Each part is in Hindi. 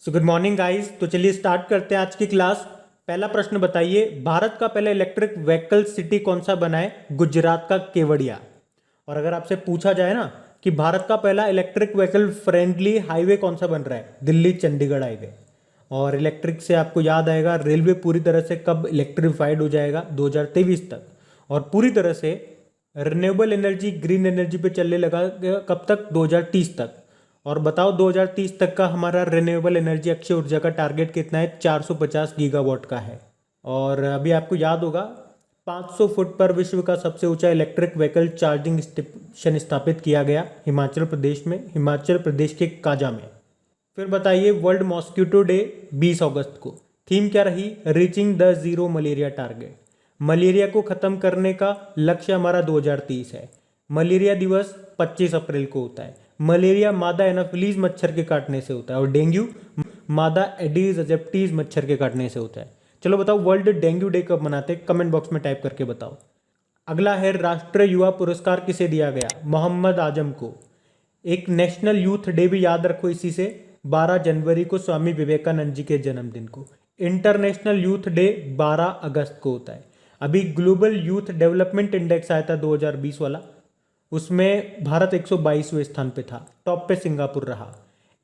So good morning guys. तो चलिए स्टार्ट करते हैं आज की क्लास। पहला प्रश्न बताइए, भारत का पहला इलेक्ट्रिक व्हीकल सिटी कौन सा बना है? गुजरात का केवड़िया। और अगर आपसे पूछा जाए ना कि भारत का पहला इलेक्ट्रिक व्हीकल फ्रेंडली हाईवे कौन सा बन रहा है? दिल्ली चंडीगढ़ हाईवे। और इलेक्ट्रिक से आपको याद आएगा रेलवे पूरी तरह से कब इलेक्ट्रीफाइड हो जाएगा? 2023 तक। और पूरी तरह से रिन्यूएबल एनर्जी ग्रीन एनर्जी पे चलने लगा कब तक? 2030 तक। और बताओ 2030 तक का हमारा रिन्यूएबल एनर्जी अक्षय ऊर्जा का टारगेट कितना है? 450 गीगावाट का है। और अभी आपको याद होगा 500 फुट पर विश्व का सबसे ऊंचा इलेक्ट्रिक व्हीकल चार्जिंग स्टेशन स्थापित किया गया हिमाचल प्रदेश में, हिमाचल प्रदेश के काजा में। फिर बताइए, वर्ल्ड मॉस्किटो डे 20 अगस्त को थीम क्या रही? Reaching the zero malaria target. Malaria को खत्म करने का लक्ष्य हमारा 2030 है। मलेरिया दिवस 25 अप्रैल को होता है। मलेरिया मादा एनाफिलीज मच्छर के काटने से होता है और डेंगू मादा एडीज एजिप्टीज मच्छर के काटने से होता है। चलो बताओ वर्ल्ड डेंगू डे कब मनाते हैं? कमेंट बॉक्स में टाइप करके बताओ। अगला है, राष्ट्रीय युवा पुरस्कार किसे दिया गया? मोहम्मद आजम को। एक नेशनल यूथ डे भी याद रखो इसी से, 12 जनवरी को स्वामी विवेकानंद जी के जन्मदिन को। इंटरनेशनल यूथ डे 12 अगस्त को होता है। अभी ग्लोबल यूथ डेवलपमेंट इंडेक्स आया था 2020 वाला, उसमें भारत 122वें स्थान पे था, टॉप पे सिंगापुर रहा।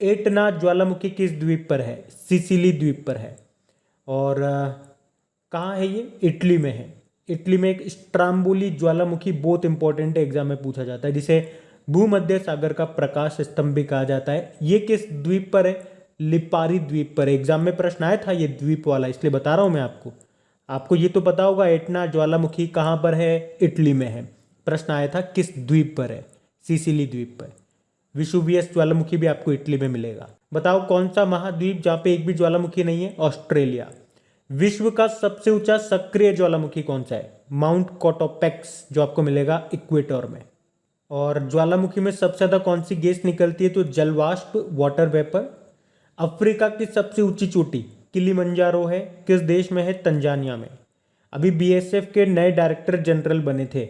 एटना ज्वालामुखी किस द्वीप पर है? सिसिली द्वीप पर है। और कहाँ है ये? इटली में है। इटली में एक स्ट्राम्बोली ज्वालामुखी बहुत इंपॉर्टेंट है, एग्जाम में पूछा जाता है, जिसे भूमध्य सागर का प्रकाश स्तंभ भी कहा जाता है। ये किस द्वीप पर है? लिपारी द्वीप पर है। एग्जाम में प्रश्न आया था ये द्वीप वाला, इसलिए बता रहा हूँ मैं आपको ये तो पता होगा एटना ज्वालामुखी कहाँ पर है? इटली में है। प्रश्न आया था किस द्वीप पर है? सिसिली द्वीप पर। विशुवियस ज्वालामुखी भी आपको इटली में मिलेगा। बताओ कौन सा महाद्वीप जहाँ पे एक भी ज्वालामुखी नहीं है? ऑस्ट्रेलिया। विश्व का सबसे ऊंचा सक्रिय ज्वालामुखी कौन सा है? माउंट कोटोपेक्स, जो आपको मिलेगा इक्वेटर में। और ज्वालामुखी में सबसे ज्यादा कौन सी गैस निकलती है? तो जलवाष्प, वाटर वेपर। अफ्रीका की सबसे ऊंची चोटी किलिमंजारो है, किस देश में है? तंजानिया में। अभी बीएसएफ के नए डायरेक्टर जनरल बने थे,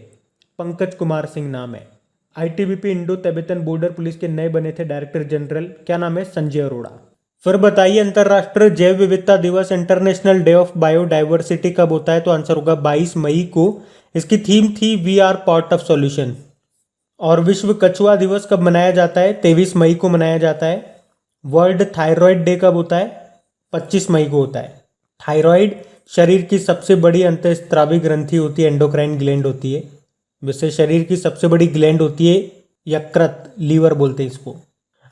पंकज कुमार सिंह नाम है। ITBP Indo Tibetan border police के नए बने थे डायरेक्टर जनरल, क्या नाम है? संजय अरोड़ा। फिर बताइए, अंतर्राष्ट्रीय जैव विविधता दिवस इंटरनेशनल डे ऑफ बायोडाइवर्सिटी कब होता है? तो आंसर होगा 22 मई को। इसकी थीम थी we are part of solution. और विश्व कछुआ दिवस कब मनाया जाता है? 23 मई को मनाया जाता है। वर्ल्ड थायराइड डे कब होता है? 25 मई को होता है। थायराइड शरीर की सबसे बड़ी अंतःस्रावी ग्रंथि होती है, एंडोक्राइन ग्लैंड होती है। वैसे शरीर की सबसे बड़ी ग्लैंड होती है यकृत, लीवर बोलते हैं इसको।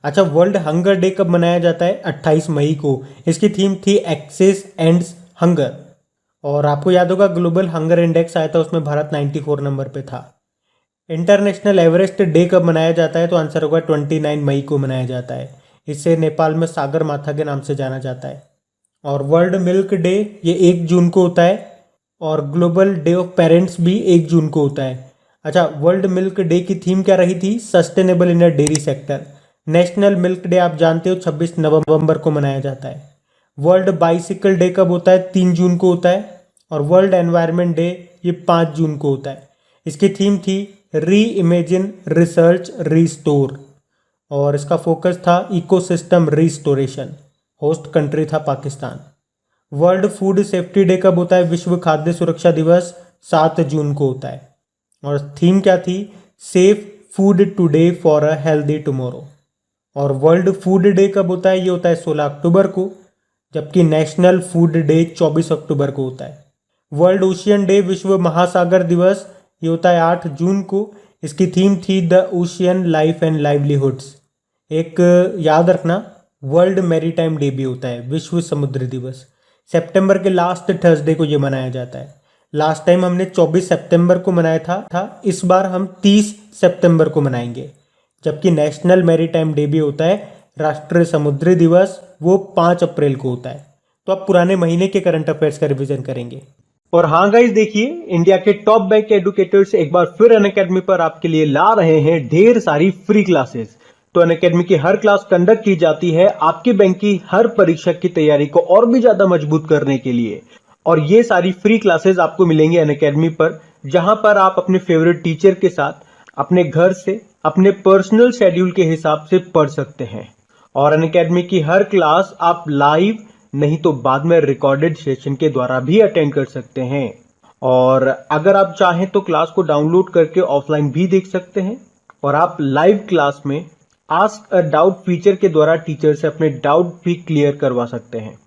अच्छा, वर्ल्ड हंगर डे कब मनाया जाता है? 28 मई को। इसकी थीम थी एक्सेस एंड्स हंगर। और आपको याद होगा ग्लोबल हंगर इंडेक्स आया था, उसमें भारत 94 नंबर पे था। इंटरनेशनल एवरेस्ट डे कब मनाया जाता है? तो आंसर होगा 29 मई को मनाया जाता है। इसे नेपाल में सागर माथा के नाम से जाना जाता है। और वर्ल्ड मिल्क डे ये 1 जून को होता है। और ग्लोबल डे ऑफ पेरेंट्स भी 1 जून को होता है। अच्छा, वर्ल्ड मिल्क डे की थीम क्या रही थी? Sustainable in a dairy sector. National milk day आप जानते हो 26 नवंबर को मनाया जाता है। वर्ल्ड बाइसिकल डे कब होता है? 3 जून को होता है। और वर्ल्ड एनवायरनमेंट डे ये 5 जून को होता है। इसकी थीम थी री इमेजिन रिसर्च रिस्टोर। और इसका फोकस था इकोसिस्टम रिस्टोरेशन। होस्ट कंट्री था Pakistan. World food safety day कब होता है? विश्व खाद्य सुरक्षा दिवस 7 जून को होता है। और थीम क्या थी? Safe food today for a healthy tomorrow. और वर्ल्ड फूड डे कब होता है? ये होता है 16 अक्टूबर को, जबकि नेशनल फूड डे 24 अक्टूबर को होता है। वर्ल्ड ओशियन डे, विश्व महासागर दिवस, ये होता है 8 जून को। इसकी थीम थी the ocean life and livelihoods. एक याद रखना, वर्ल्ड मैरीटाइम डे भी होता है, विश्व समुद्र दिवस। सितंबर के लास्ट थर्सडे को ये मनाया जाता है। लास्ट टाइम हमने 24 सितंबर को मनाया था, इस बार हम 30 सितंबर को मनाएंगे। जबकि नेशनल मैरीटाइम डे भी होता है, राष्ट्रीय समुद्री दिवस, वो 5 अप्रैल को होता है। तो आप पुराने महीने के करंट अफेयर्स का रिवीजन करेंगे। और हाँ गाइस, देखिए इंडिया के टॉप बैंक एडुकेटर्स एक बार फिर अनअकैडमी पर आपके लिए ला रहे हैं ढेर सारी फ्री क्लासेस। तो अनअकैडमी की हर क्लास कंडक्ट की जाती है आपके बैंक की हर परीक्षा की तैयारी को और भी ज्यादा मजबूत करने के लिए। और ये सारी फ्री क्लासेस आपको मिलेंगे अनअकैडमी पर, जहां पर आप अपने फेवरेट टीचर के साथ अपने घर से अपने पर्सनल शेड्यूल के हिसाब से पढ़ सकते हैं। और अनअकैडमी की हर क्लास आप लाइव नहीं तो बाद में रिकॉर्डेड सेशन के द्वारा भी अटेंड कर सकते हैं। और अगर आप चाहें तो क्लास को डाउनलोड करके ऑफलाइन भी देख सकते हैं। और आप लाइव क्लास में आस्क अ डाउट फीचर के द्वारा टीचर से अपने डाउट भी क्लियर करवा सकते हैं।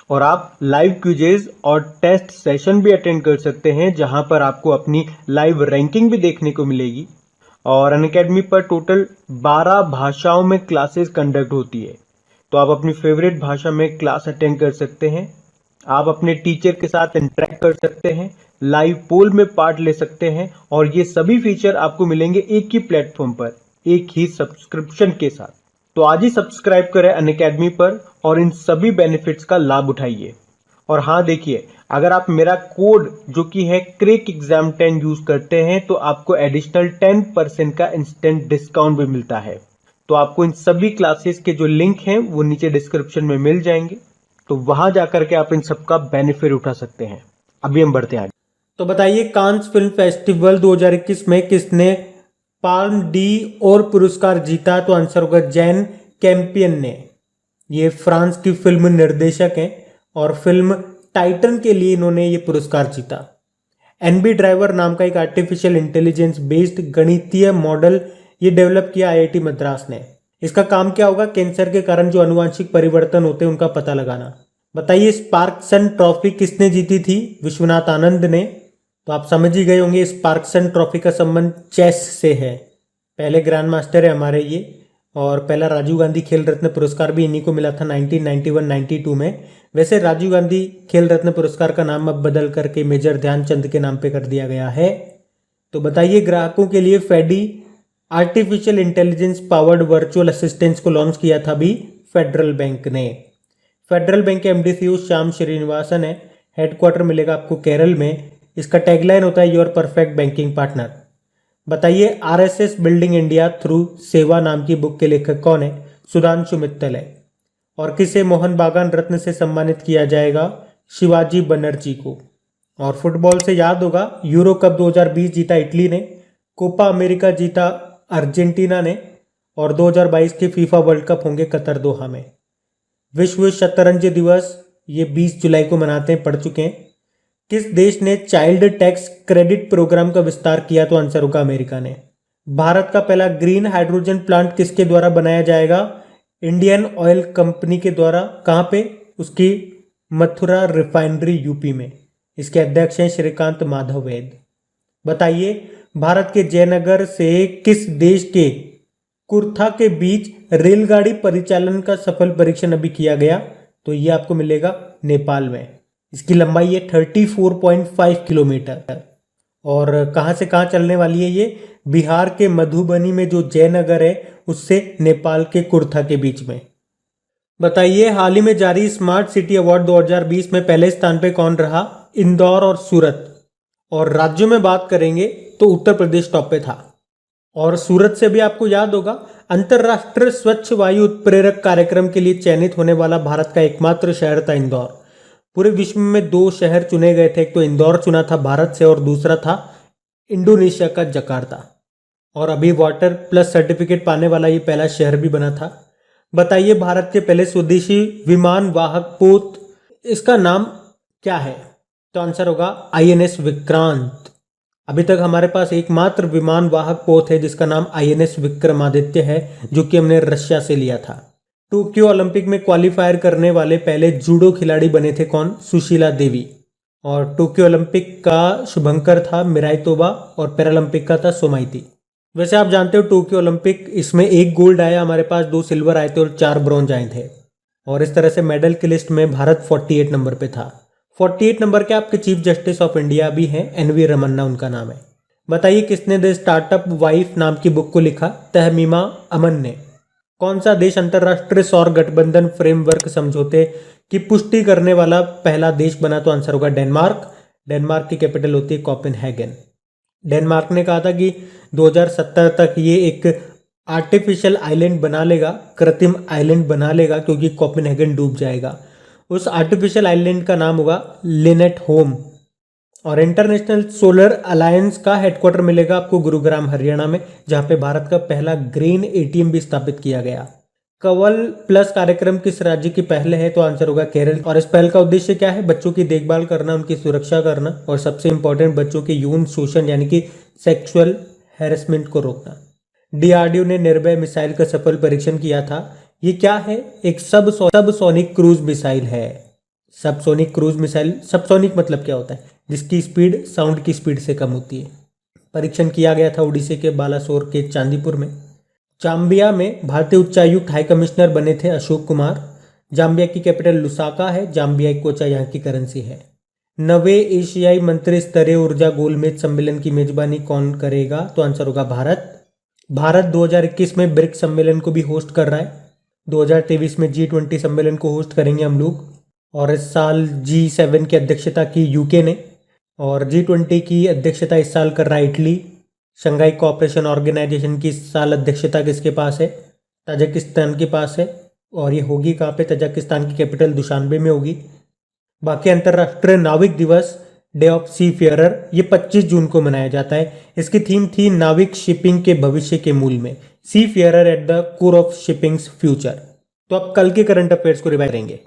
और आप लाइव क्विजेज और टेस्ट सेशन भी अटेंड कर सकते हैं, जहां पर आपको अपनी लाइव रैंकिंग भी देखने को मिलेगी। और अनअकैडमी पर टोटल 12 भाषाओं में क्लासेस कंडक्ट होती है, तो आप अपनी फेवरेट भाषा में क्लास अटेंड कर सकते हैं। आप अपने टीचर के साथ इंटरेक्ट कर सकते हैं, लाइव पोल में पार्ट ले सकते हैं, और ये सभी फीचर आपको मिलेंगे एक ही प्लेटफॉर्म पर, एक ही सब्सक्रिप्शन के साथ। तो आज ही सब्सक्राइब करें अनअकैडमी पर और इन सभी बेनिफिट्स का लाभ उठाइए। और हाँ देखिए, अगर आप मेरा कोड जो कि है क्रेक एग्जाम 10 यूज करते हैं तो आपको एडिशनल 10% का इंस्टेंट डिस्काउंट भी मिलता है। तो आपको इन सभी क्लासेस के जो लिंक हैं वो नीचे डिस्क्रिप्शन में मिल जाएंगे, तो वहां जाकर के आप इन सबका बेनिफिट उठा सकते हैं। अभी हम बढ़ते हैं। तो बताइए, कांस फिल्म फेस्टिवल 2021 में किसने पाल्म डी और पुरस्कार जीता? तो आंसर होगा जैन कैंपियन ने। ये फ्रांस की फिल्म निर्देशक हैं और फिल्म टाइटन के लिए इन्होंने ये पुरस्कार जीता। एनबी ड्राइवर नाम का एक आर्टिफिशियल इंटेलिजेंस बेस्ड गणितीय मॉडल ये डेवलप किया आईआईटी मद्रास ने। इसका काम क्या होगा? कैंसर के कारण जो अनुवांशिक परिवर्तन होते हैं उनका पता लगाना। बताइए, स्पार्क्सन ट्रॉफी किसने जीती थी? विश्वनाथ आनंद ने। तो आप समझ ही गए होंगे स्पार्क्सन ट्रॉफी का संबंध चेस से है। पहले ग्रैंड मास्टर है हमारे ये, और पहला राजीव गांधी खेल रत्न पुरस्कार भी इन्हीं को मिला था 1991-92 में। वैसे राजीव गांधी खेल रत्न पुरस्कार का नाम अब बदल करके मेजर ध्यानचंद के नाम पे कर दिया गया है। तो बताइए, ग्राहकों के लिए फेडी artificial intelligence powered virtual assistance को लॉन्च किया था भी फेडरल बैंक ने। फेडरल बैंक के एमडी सीईओ श्याम श्रीनिवासन है। हेडक्वार्टर मिलेगा आपको केरल में। इसका टैगलाइन होता है योर परफेक्ट बैंकिंग पार्टनर। बताइए, आरएसएस बिल्डिंग इंडिया थ्रू सेवा नाम की बुक के लेखक कौन है? सुधांशु मित्तल है। और किसे मोहन बागान रत्न से सम्मानित किया जाएगा? शिवाजी बनर्जी को। और फुटबॉल से याद होगा, यूरो कप 2020 जीता इटली ने, कोपा अमेरिका जीता अर्जेंटीना ने, और 2022 के फीफा वर्ल्ड कप होंगे कतर दोहा में। विश्व शतरंज दिवस ये 20 जुलाई को मनाते हैं, पढ़ चुके हैं। किस देश ने चाइल्ड टैक्स क्रेडिट प्रोग्राम का विस्तार किया? तो आंसर होगा अमेरिका ने। भारत का पहला ग्रीन हाइड्रोजन प्लांट किसके द्वारा बनाया जाएगा? इंडियन ऑयल कंपनी के द्वारा। कहाँ पे? उसकी मथुरा रिफाइनरी यूपी में। इसके अध्यक्ष हैं श्रीकांत माधव वैद। बताइए, भारत के जयनगर से किस देश के कुर्था के बीच रेलगाड़ी परिचालन का सफल परीक्षण अभी किया गया? तो ये आपको मिलेगा नेपाल में। इसकी लंबाई है 34.5 किलोमीटर। और कहाँ से कहाँ चलने वाली है ये? बिहार के मधुबनी में जो जयनगर है उससे नेपाल के कुर्था के बीच में। बताइए, हाल ही में जारी स्मार्ट सिटी अवार्ड 2020 में पहले स्थान पे कौन रहा? इंदौर और सूरत। और राज्यों में बात करेंगे तो उत्तर प्रदेश टॉप पे था। और सूरत से भी आपको याद होगा, अंतरराष्ट्रीय स्वच्छ वायु उत्प्रेरक कार्यक्रम के लिए चयनित होने वाला भारत का एकमात्र शहर था इंदौर। पूरे विश्व में 2 शहर चुने गए थे, एक तो इंदौर चुना था भारत से और दूसरा था इंडोनेशिया का जकार्ता। और अभी वाटर प्लस सर्टिफिकेट पाने वाला ये पहला शहर भी बना था। बताइए, भारत के पहले स्वदेशी विमान वाहक पोत, इसका नाम क्या है? तो आंसर होगा आईएनएस विक्रांत। अभी तक हमारे पास एकमात्र विमान वाहक पोत है जिसका नाम आईएनएस विक्रमादित्य है, जो कि हमने रशिया से लिया था। टोक्यो ओलंपिक में क्वालिफायर करने वाले पहले जूडो खिलाड़ी बने थे कौन? सुशीला देवी। और टोक्यो ओलंपिक का शुभंकर था मिराई तोबा और पैरालंपिक का था सोमाइती। वैसे आप जानते हो टोक्यो ओलंपिक, इसमें 1 गोल्ड आया हमारे पास, 2 सिल्वर आए थे और 4 ब्रॉन्ज आए थे। और इस तरह से मेडल की लिस्ट में भारत 48 नंबर पे था। 48 नंबर के आपके चीफ जस्टिस ऑफ इंडिया भी हैं, एनवी रमन्ना उनका नाम है। बताइए, किसने द स्टार्टअप वाइफ नाम की बुक को लिखा? तहमीमा अमन ने। कौन सा देश अंतरराष्ट्रीय सौर गठबंधन फ्रेमवर्क समझौते की पुष्टि करने वाला पहला देश बना? तो आंसर होगा डेनमार्क। डेनमार्क की कैपिटल होती है कोपेनहेगन। डेनमार्क ने कहा था कि 2070 तक ये एक आर्टिफिशियल आइलैंड बना लेगा, कृत्रिम आइलैंड बना लेगा, क्योंकि कोपेनहेगन डूब जाएगा। उस आर्टिफिशियल आइलैंड का नाम होगा लिनेट होम। और इंटरनेशनल सोलर अलायंस का हेडक्वार्टर मिलेगा आपको गुरुग्राम हरियाणा में, जहां पे भारत का पहला ग्रीन एटीएम भी स्थापित किया गया। कवल प्लस कार्यक्रम किस राज्य की पहल है? तो आंसर होगा केरल। और इस पहल का उद्देश्य क्या है? बच्चों की देखभाल करना, उनकी सुरक्षा करना और सबसे इंपॉर्टेंट बच्चों के यौन शोषण यानी कि सेक्सुअल हैरेसमेंट को रोकना। डीआरडीओ ने निर्भय मिसाइल का सफल परीक्षण किया था। ये क्या है? एक सबसोनिक क्रूज मिसाइल है। सबसोनिक क्रूज मिसाइल, सबसोनिक मतलब क्या होता है? जिसकी स्पीड साउंड की स्पीड से कम होती है। परीक्षण किया गया था उड़ीसा के बालासोर के चांदीपुर में। जाम्बिया में भारतीय उच्चायुक्त हाई कमिश्नर बने थे अशोक कुमार। जाम्बिया की कैपिटल लुसाका है। जाम्बिया कोचा यहाँ की करेंसी है। 9वें एशियाई मंत्री स्तरीय ऊर्जा गोलमेज सम्मेलन की मेजबानी कौन करेगा? तो आंसर होगा भारत। भारत 2021 में ब्रिक्स सम्मेलन को भी होस्ट कर रहा है। 2023 में G20 सम्मेलन को होस्ट करेंगे हम लोग। और इस साल G7 की अध्यक्षता की यूके ने। और G20 की अध्यक्षता इस साल कर रहा है इटली। शंघाई कोऑपरेशन ऑर्गेनाइजेशन की इस साल अध्यक्षता किसके पास है? ताजिकिस्तान के पास है। और ये होगी कहाँ पे? ताजिकिस्तान की कैपिटल दुशानबे में होगी। बाकी अंतर्राष्ट्रीय नाविक दिवस, डे ऑफ सी फेयरर, ये 25 जून को मनाया जाता है। इसकी थीम थी नाविक शिपिंग के भविष्य के मूल में, seafarer at the core of shipping's future. तो अब कल के करंट अफेयर्स को रिवाइज करेंगे।